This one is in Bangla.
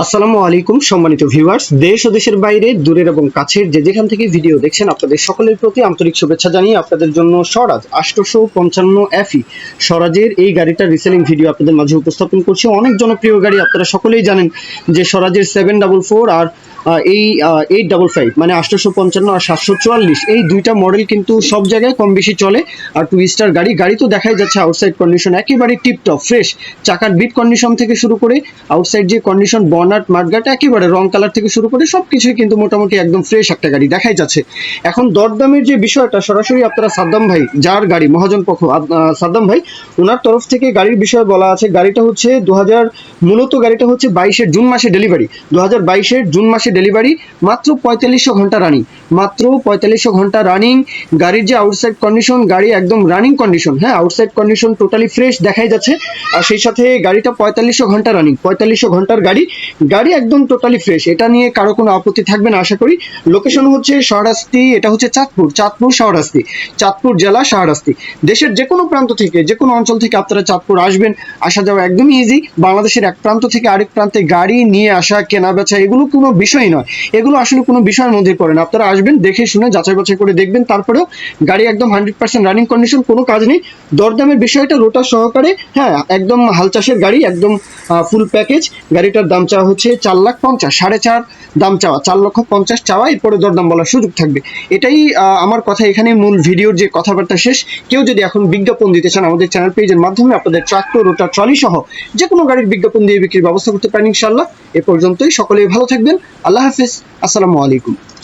আসসালামু আলাইকুম সম্মানিত ভিউয়ার্স, দেশ ও দেশের বাইরে দূরের এবং কাছের যে যেখান থেকে ভিডিও দেখছেন আপনাদের সকলের প্রতি আন্তরিক শুভেচ্ছা জানিয়ে আপনাদের জন্য স্বরাজ 855 এফই স্বরাজের এই গাড়িটার রিসেলিং ভিডিও আপনাদের মাঝে উপস্থাপন করছি। অনেক জনপ্রিয় গাড়ি, আপনারা সকলেই জানেন যে স্বরাজের 744 আর এই 855 মানে 855 আর 744 এই দুইটা মডেল কিন্তু সব জায়গায় কম বেশি চলে। আর টু স্টার গাড়ি তো দেখাই যাচ্ছে আউটসাইড কন্ডিশন একেবারে টিপটপ ফ্রেশ, চাকার বিট কন্ডিশন থেকে শুরু করে আউটসাইড যে কন্ডিশন বনাট মাঠঘাট একেবারে রং কালার থেকে শুরু করে সবকিছুই কিন্তু মোটামুটি একদম ফ্রেশ একটা গাড়ি দেখাই যাচ্ছে। এখন দরদামের যে বিষয়টা সরাসরি আপনারা সাদ্দাম ভাই, যার গাড়ি মহাজন পক্ষ সাদ্দাম ভাই, ওনার তরফ থেকে গাড়ির বিষয়ে বলা আছে। গাড়িটা হচ্ছে মূলত গাড়িটা হচ্ছে 22-এর জুন মাসে ডেলিভারি, 2022-এর জুন মাসে ডেলিভারি, মাত্র 4500 ঘন্টা রানিং, মাত্র 4500 ঘন্টা রানিং। গাড়ির যে আউটসাইড কন্ডিশন, গাড়ি একদম রানিং কন্ডিশন, হ্যাঁ আউটসাইড কন্ডিশন টোটালি ফ্রেশ দেখাই যাচ্ছে। আর সেই সাথে গাড়িটা 4500 ঘন্টা রানিং, 4500 ঘন্টার গাড়ি একদম টোটালি ফ্রেশ, এটা নিয়ে কারো কোনো আপত্তি থাকবে না আশা করি। লোকেশন হচ্ছে শাহরাস্তি, এটা হচ্ছে চাঁদপুর শাহরাস্তি, চাঁদপুর জেলা শাহরাস্তি। দেশের যে কোনো প্রান্ত থেকে, যে কোনো অঞ্চল থেকে আপনারা চাঁদপুর আসবেন, আসা যাওয়া একদমই ইজি। বাংলাদেশের এক প্রান্ত থেকে আরেক প্রান্তে গাড়ি নিয়ে আসা, কেনা বেচা এগুলো কোনো বিষয়ই নয়, এগুলো আসলে কোনো বিষয়ের মধ্যে পড়ে না। আপনারা আসবেন, দেখে শুনে যাচাই বাছাই করে দেখবেন, তারপরেও গাড়ি একদম 100% রানিং কন্ডিশন, কোনো কাজ নেই। দরদামের বিষয়টা রোটার সহকারে, হ্যাঁ একদম হাল চাষের গাড়ি, একদম ফুল প্যাকেজ। গাড়িটার দাম চাওয়া হচ্ছে 4,50,000, 4.5 দাম চাওয়া, 4,50,000 চাওয়া, এরপরে দরদাম বলার সুযোগ থাকবে। এটাই আমার কথা, এখানে মূল ভিডিওর যে কথাবার্তা শেষ। কেউ যদি এখন বিজ্ঞাপন দিতে চান আমাদের চ্যানেল পেজের মাধ্যমে আপনাদের ট্রাক্টর, রোটার, ট্রলি সহ যে কোনো গাড়ির বিজ্ঞাপন দিয়ে বিক্রির ব্যবস্থা করতে পারেন ইনশাল্লাহ। এ পর্যন্তই, সকলেই ভালো থাকবেন, আল্লাহ হাফেজ, আসসালামু আলাইকুম।